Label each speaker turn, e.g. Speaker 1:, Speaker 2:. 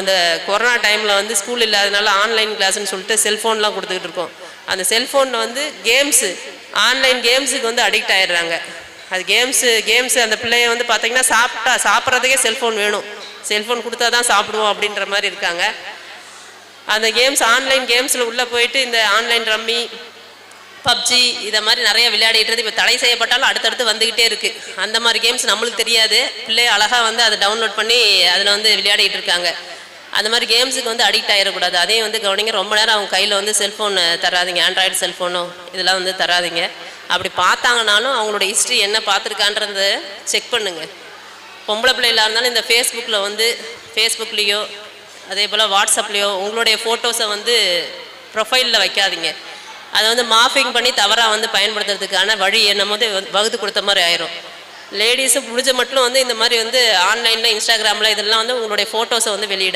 Speaker 1: இந்த கொரோனா டைமில் வந்து ஸ்கூல் இல்லாதனால ஆன்லைன் கிளாஸ்ன்னு சொல்லிட்டு செல்ஃபோன்லாம் கொடுத்துக்கிட்டு இருக்கோம். அந்த செல்ஃபோனில் வந்து கேம்ஸு, ஆன்லைன் கேம்ஸுக்கு வந்து அடிக்ட் ஆகிடுறாங்க. அது கேம்ஸு அந்த பிள்ளைய வந்து பார்த்திங்கன்னா சாப்பிட்றதுக்கே செல்ஃபோன் வேணும், செல்ஃபோன் கொடுத்தா தான் சாப்பிடுவோம் அப்படின்ற மாதிரி இருக்காங்க. அந்த கேம்ஸ், ஆன்லைன் கேம்ஸில் உள்ளே போயிட்டு இந்த ஆன்லைன் ரம்மி, பப்ஜி இதை மாதிரி நிறைய விளையாடிட்டு இப்போ தடை செய்யப்பட்டாலும் அடுத்தடுத்து வந்துக்கிட்டே இருக்குது. அந்த மாதிரி கேம்ஸ் நம்மளுக்கு தெரியாது, பிள்ளை அழகாக வந்து அதை டவுன்லோட் பண்ணி அதில் வந்து விளையாடிட்டு இருக்காங்க. அந்த மாதிரி கேம்ஸுக்கு வந்து அடிக்ட் ஆகிடக்கூடாது. அதையும் வந்து கவனிங்க. ரொம்ப நேரம் அவங்க கையில் வந்து செல்ஃபோன் தராதிங்க, ஆண்ட்ராய்டு செல்ஃபோனோ இதெல்லாம் வந்து தராதிங்க. அப்படி பார்த்தாங்கனாலும் அவங்களோட ஹிஸ்ட்ரி என்ன பார்த்துருக்கான்றதை செக் பண்ணுங்கள். பொம்பளை பிள்ளைகளாக இருந்தாலும் இந்த ஃபேஸ்புக்லேயோ அதே போல் வாட்ஸ்அப்லேயோ உங்களுடைய ஃபோட்டோஸை வந்து ப்ரொஃபைலில் வைக்காதீங்க. அதை வந்து மாஃபிங் பண்ணி தவறாக வந்து பயன்படுத்துறதுக்கான வழி என்னமோ வகுத்து கொடுத்த மாதிரி ஆயிரும். லேடிஸும் முடிஞ்ச மட்டும் வந்து இந்த மாதிரி வந்து ஆன்லைனில், இன்ஸ்டாகிராமில் இதெல்லாம் வந்து உங்களுடைய ஃபோட்டோஸை வந்து வெளியிட